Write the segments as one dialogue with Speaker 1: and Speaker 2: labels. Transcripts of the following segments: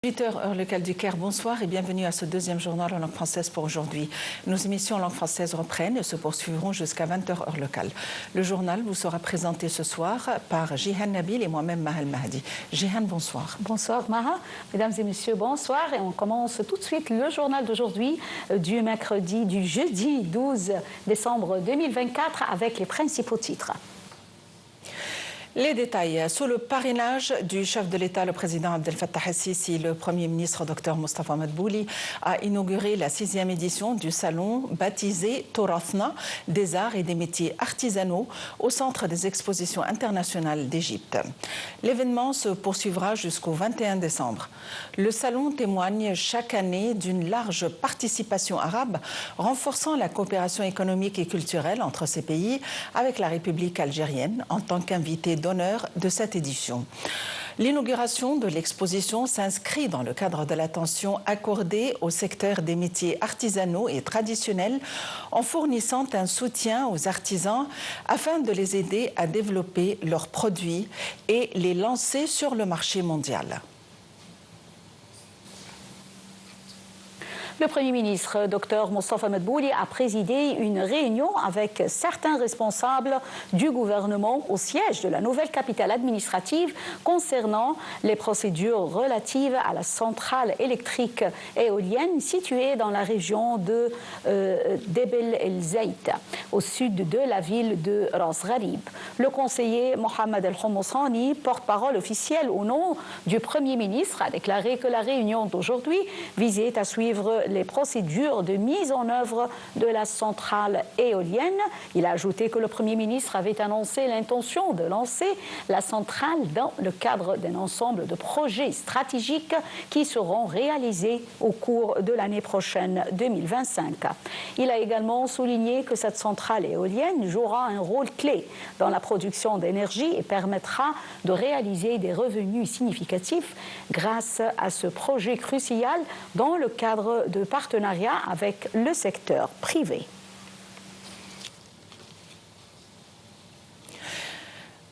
Speaker 1: 8h, heure locale du Caire, bonsoir et bienvenue à ce deuxième journal en langue française pour aujourd'hui. Nos émissions en langue française reprennent et se poursuivront jusqu'à 20h, heure locale. Le journal vous sera présenté ce soir par Jihan Nabil et moi-même Mahal Mahdi. Jihan, bonsoir.
Speaker 2: Bonsoir Maha, mesdames et messieurs, bonsoir. Et on commence tout de suite le journal d'aujourd'hui du jeudi 12 décembre 2024 avec les principaux titres.
Speaker 1: Les détails. Sous le parrainage du chef de l'État, le président Abdel Fattah el-Sisi, le Premier ministre Dr Mostafa Madbouli a inauguré la 6e édition du salon baptisé Torathna des arts et des métiers artisanaux au Centre des expositions internationales d'Égypte. L'événement se poursuivra jusqu'au 21 décembre. Le salon témoigne chaque année d'une large participation arabe, renforçant la coopération économique et culturelle entre ces pays avec la République algérienne en tant qu'invité d'honneur de cette édition. L'inauguration de l'exposition s'inscrit dans le cadre de l'attention accordée au secteur des métiers artisanaux et traditionnels en fournissant un soutien aux artisans afin de les aider à développer leurs produits et les lancer sur le marché mondial.
Speaker 2: Le Premier ministre, Dr Mostafa Madbouli, a présidé une réunion avec certains responsables du gouvernement au siège de la nouvelle capitale administrative concernant les procédures relatives à la centrale électrique éolienne située dans la région de Debel el-Zayt, au sud de la ville de Ras Gharib. Le conseiller Mohamed El-Homossani, porte-parole officiel au nom du Premier ministre, a déclaré que la réunion d'aujourd'hui visait à suivre les procédures de mise en œuvre de la centrale éolienne. Il a ajouté que le Premier ministre avait annoncé l'intention de lancer la centrale dans le cadre d'un ensemble de projets stratégiques qui seront réalisés au cours de l'année prochaine 2025. Il a également souligné que cette centrale éolienne jouera un rôle clé dans la production d'énergie et permettra de réaliser des revenus significatifs grâce à ce projet crucial dans le cadre de partenariat avec le secteur privé.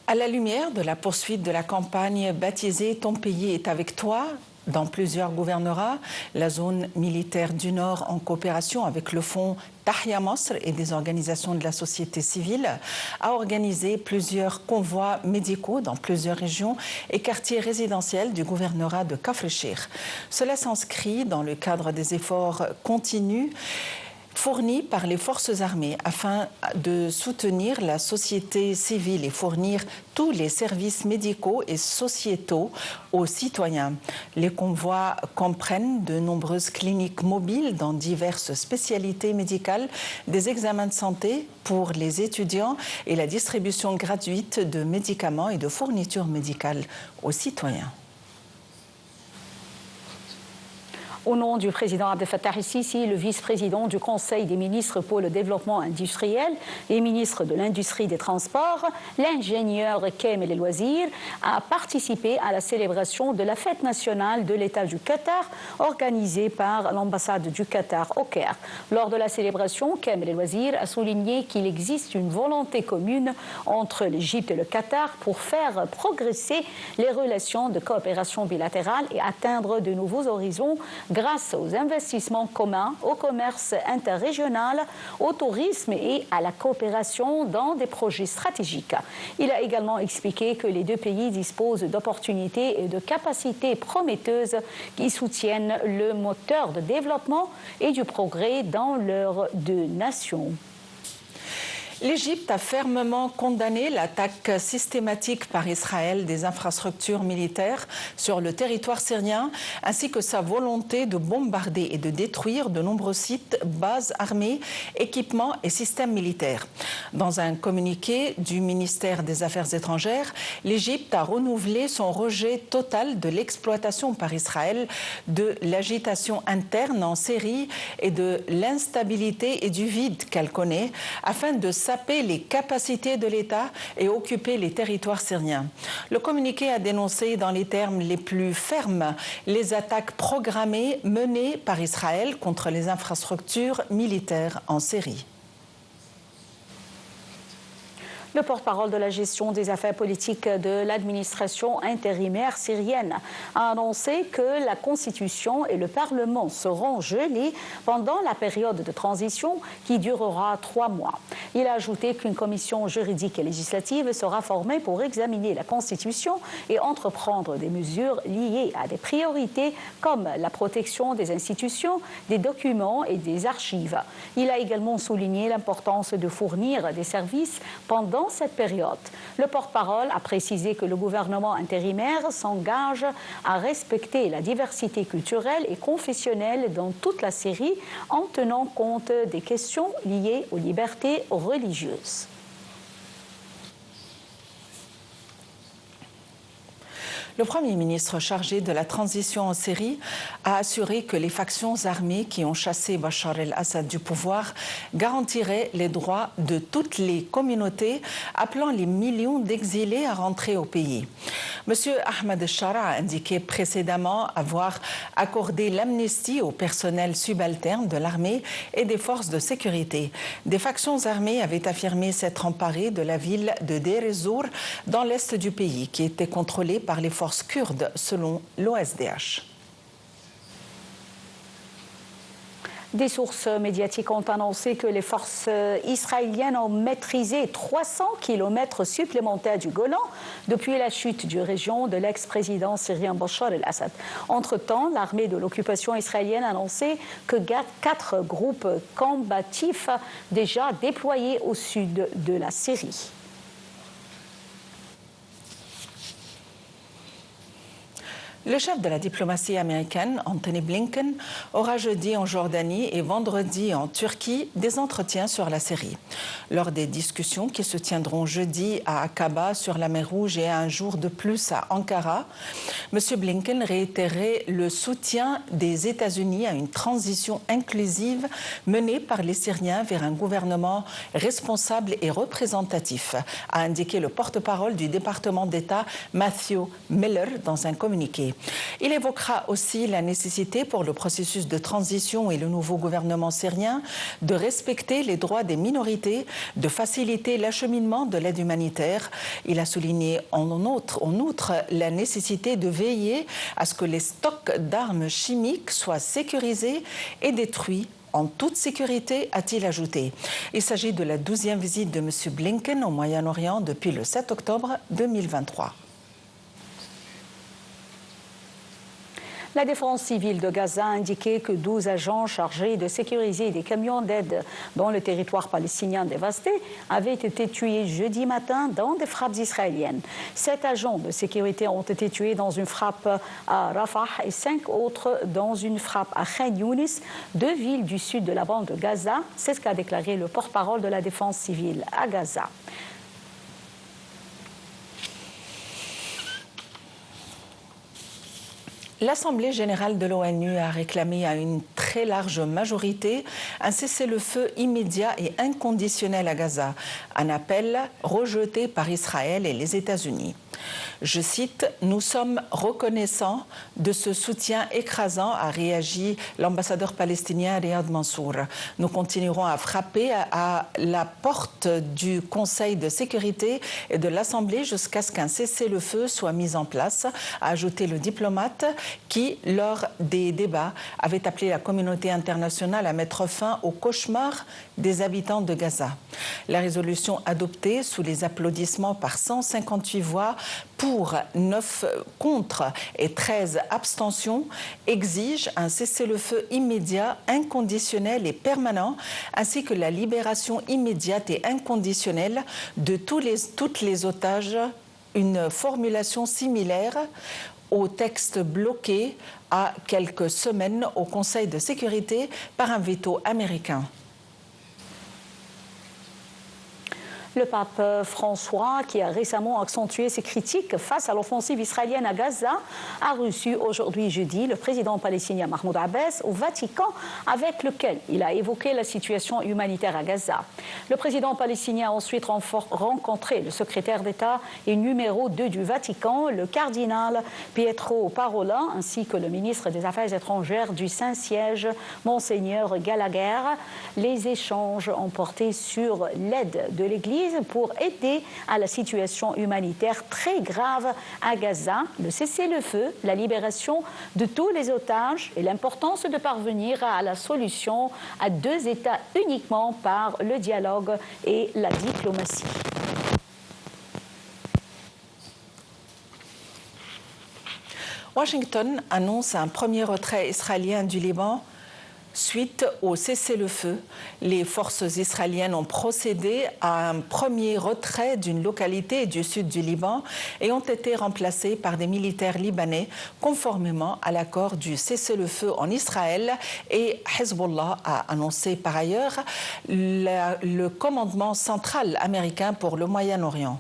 Speaker 1: À la lumière de la poursuite de la campagne baptisée « Ton pays est avec toi », dans plusieurs gouvernorats, la zone militaire du Nord, en coopération avec le fonds Tahya Masr et des organisations de la société civile, a organisé plusieurs convois médicaux dans plusieurs régions et quartiers résidentiels du gouvernorat de Kafr el-Cheikh. Cela s'inscrit dans le cadre des efforts continus fournis par les forces armées afin de soutenir la société civile et fournir tous les services médicaux et sociétaux aux citoyens. Les convois comprennent de nombreuses cliniques mobiles dans diverses spécialités médicales, des examens de santé pour les étudiants et la distribution gratuite de médicaments et de fournitures médicales aux citoyens.
Speaker 2: Au nom du président Abdel Fattah el-Sisi, le vice-président du Conseil des ministres pour le développement industriel et ministre de l'Industrie et des Transports, l'ingénieur Kamel El-Wazir a participé à la célébration de la fête nationale de l'État du Qatar organisée par l'ambassade du Qatar au Caire. Lors de la célébration, Kamel El-Wazir a souligné qu'il existe une volonté commune entre l'Égypte et le Qatar pour faire progresser les relations de coopération bilatérale et atteindre de nouveaux horizons grâce aux investissements communs, au commerce interrégional, au tourisme et à la coopération dans des projets stratégiques. Il a également expliqué que les deux pays disposent d'opportunités et de capacités prometteuses qui soutiennent le moteur de développement et du progrès dans leurs deux nations.
Speaker 1: L'Égypte a fermement condamné l'attaque systématique par Israël des infrastructures militaires sur le territoire syrien, ainsi que sa volonté de bombarder et de détruire de nombreux sites, bases armées, équipements et systèmes militaires. Dans un communiqué du ministère des Affaires étrangères, l'Égypte a renouvelé son rejet total de l'exploitation par Israël de l'agitation interne en Syrie et de l'instabilité et du vide qu'elle connaît, afin de saper les capacités de l'État et occuper les territoires syriens. Le communiqué a dénoncé dans les termes les plus fermes les attaques programmées menées par Israël contre les infrastructures militaires en Syrie.
Speaker 2: Le porte-parole de la gestion des affaires politiques de l'administration intérimaire syrienne a annoncé que la Constitution et le Parlement seront gelés pendant la période de transition qui durera 3 mois. Il a ajouté qu'une commission juridique et législative sera formée pour examiner la Constitution et entreprendre des mesures liées à des priorités comme la protection des institutions, des documents et des archives. Il a également souligné l'importance de fournir des services pendant cette période. Le porte-parole a précisé que le gouvernement intérimaire s'engage à respecter la diversité culturelle et confessionnelle dans toute la Syrie en tenant compte des questions liées aux libertés religieuses.
Speaker 1: Le Premier ministre chargé de la transition en Syrie a assuré que les factions armées qui ont chassé Bachar el-Assad du pouvoir garantiraient les droits de toutes les communautés, appelant les millions d'exilés à rentrer au pays. M. Ahmed Shara a indiqué précédemment avoir accordé l'amnistie au personnel subalterne de l'armée et des forces de sécurité. Des factions armées avaient affirmé s'être emparées de la ville de Deir ez-Zour dans l'est du pays, qui était contrôlée par les forces kurdes, selon l'OSDH.
Speaker 2: Des sources médiatiques ont annoncé que les forces israéliennes ont maîtrisé 300 km supplémentaires du Golan depuis la chute du régime de l'ex-président syrien Bachar el-Assad. Entre-temps, l'armée de l'occupation israélienne a annoncé que 4 groupes combatifs déjà déployés au sud de la Syrie.
Speaker 1: Le chef de la diplomatie américaine, Anthony Blinken, aura jeudi en Jordanie et vendredi en Turquie des entretiens sur la Syrie. Lors des discussions qui se tiendront jeudi à Aqaba sur la mer Rouge et un jour de plus à Ankara, M. Blinken réitérait le soutien des États-Unis à une transition inclusive menée par les Syriens vers un gouvernement responsable et représentatif, a indiqué le porte-parole du département d'État Matthew Miller dans un communiqué. Il évoquera aussi la nécessité pour le processus de transition et le nouveau gouvernement syrien de respecter les droits des minorités, de faciliter l'acheminement de l'aide humanitaire. Il a souligné en outre la nécessité de veiller à ce que les stocks d'armes chimiques soient sécurisés et détruits en toute sécurité, a-t-il ajouté. Il s'agit de la 12e visite de M. Blinken au Moyen-Orient depuis le 7 octobre 2023.
Speaker 2: La défense civile de Gaza a indiqué que 12 agents chargés de sécuriser des camions d'aide dans le territoire palestinien dévasté avaient été tués jeudi matin dans des frappes israéliennes. 7 agents de sécurité ont été tués dans une frappe à Rafah et 5 autres dans une frappe à Khan Younis, 2 villes du sud de la bande de Gaza. C'est ce qu'a déclaré le porte-parole de la défense civile à Gaza.
Speaker 1: L'Assemblée générale de l'ONU a réclamé à une très large majorité un cessez-le-feu immédiat et inconditionnel à Gaza, un appel rejeté par Israël et les États-Unis. Je cite, « Nous sommes reconnaissants de ce soutien écrasant », a réagi l'ambassadeur palestinien Riyad Mansour. Nous continuerons à frapper à la porte du Conseil de sécurité et de l'Assemblée jusqu'à ce qu'un cessez-le-feu soit mis en place, a ajouté le diplomate qui, lors des débats, avait appelé la communauté internationale à mettre fin au cauchemar des habitants de Gaza. La résolution adoptée sous les applaudissements par 158 voix pour 9 contre et 13 abstentions exige un cessez-le-feu immédiat, inconditionnel et permanent, ainsi que la libération immédiate et inconditionnelle de toutes les otages, une formulation similaire au texte bloqué à quelques semaines au Conseil de sécurité par un veto américain.
Speaker 2: Le pape François, qui a récemment accentué ses critiques face à l'offensive israélienne à Gaza, a reçu aujourd'hui jeudi le président palestinien Mahmoud Abbas au Vatican, avec lequel il a évoqué la situation humanitaire à Gaza. Le président palestinien a ensuite rencontré le secrétaire d'État et numéro 2 du Vatican, le cardinal Pietro Parola, ainsi que le ministre des Affaires étrangères du Saint-Siège, Monseigneur Gallagher. Les échanges ont porté sur l'aide de l'Église prise pour aider à la situation humanitaire très grave à Gaza, le cessez-le-feu, la libération de tous les otages et l'importance de parvenir à la solution à 2 États uniquement par le dialogue et la diplomatie.
Speaker 1: Washington annonce un premier retrait israélien du Liban. Suite au cessez-le-feu, les forces israéliennes ont procédé à un premier retrait d'une localité du sud du Liban et ont été remplacées par des militaires libanais conformément à l'accord du cessez-le-feu en Israël. Et Hezbollah a annoncé par ailleurs le commandement central américain pour le Moyen-Orient.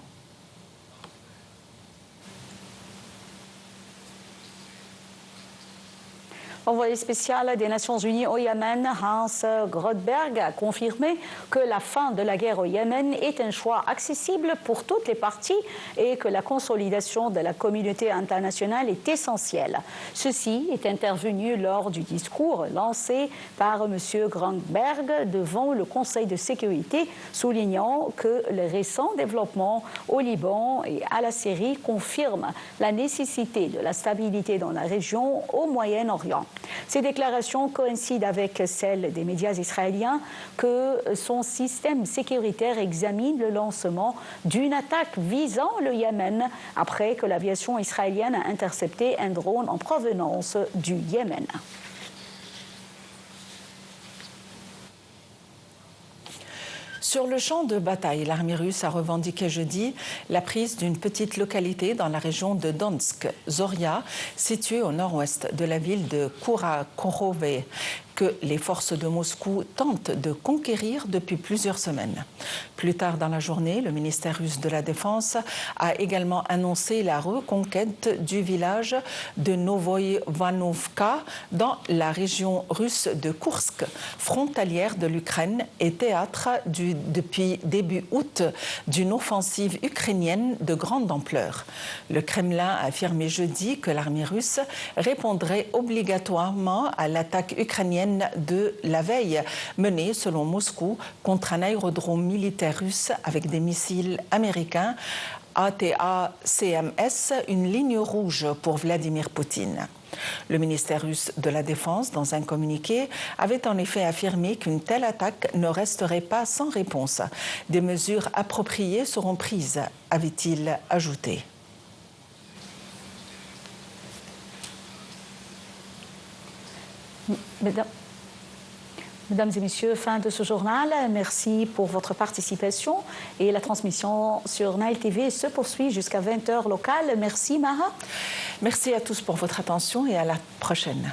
Speaker 2: L'envoyé spécial des Nations Unies au Yémen, Hans Grotberg, a confirmé que la fin de la guerre au Yémen est un choix accessible pour toutes les parties et que la consolidation de la communauté internationale est essentielle. Ceci est intervenu lors du discours lancé par M. Grotberg devant le Conseil de sécurité, soulignant que les récents développements au Liban et à la Syrie confirment la nécessité de la stabilité dans la région au Moyen-Orient. Ces déclarations coïncident avec celles des médias israéliens que son système sécuritaire examine le lancement d'une attaque visant le Yémen après que l'aviation israélienne a intercepté un drone en provenance du Yémen.
Speaker 1: Sur le champ de bataille, l'armée russe a revendiqué jeudi la prise d'une petite localité dans la région de Donetsk, Zoria, située au nord-ouest de la ville de Kurakhove, que les forces de Moscou tentent de conquérir depuis plusieurs semaines. Plus tard dans la journée, le ministère russe de la Défense a également annoncé la reconquête du village de Novoïvanovka dans la région russe de Koursk, frontalière de l'Ukraine et théâtre depuis début août d'une offensive ukrainienne de grande ampleur. Le Kremlin a affirmé jeudi que l'armée russe répondrait obligatoirement à l'attaque ukrainienne de la veille, menée, selon Moscou, contre un aérodrome militaire russe avec des missiles américains, ATACMS, une ligne rouge pour Vladimir Poutine. Le ministère russe de la Défense, dans un communiqué, avait en effet affirmé qu'une telle attaque ne resterait pas sans réponse. Des mesures appropriées seront prises, avait-il ajouté.
Speaker 2: Mesdames et messieurs, fin de ce journal. Merci pour votre participation et la transmission sur Nile TV se poursuit jusqu'à 20h locale. Merci Maha.
Speaker 1: Merci à tous pour votre attention et à la prochaine.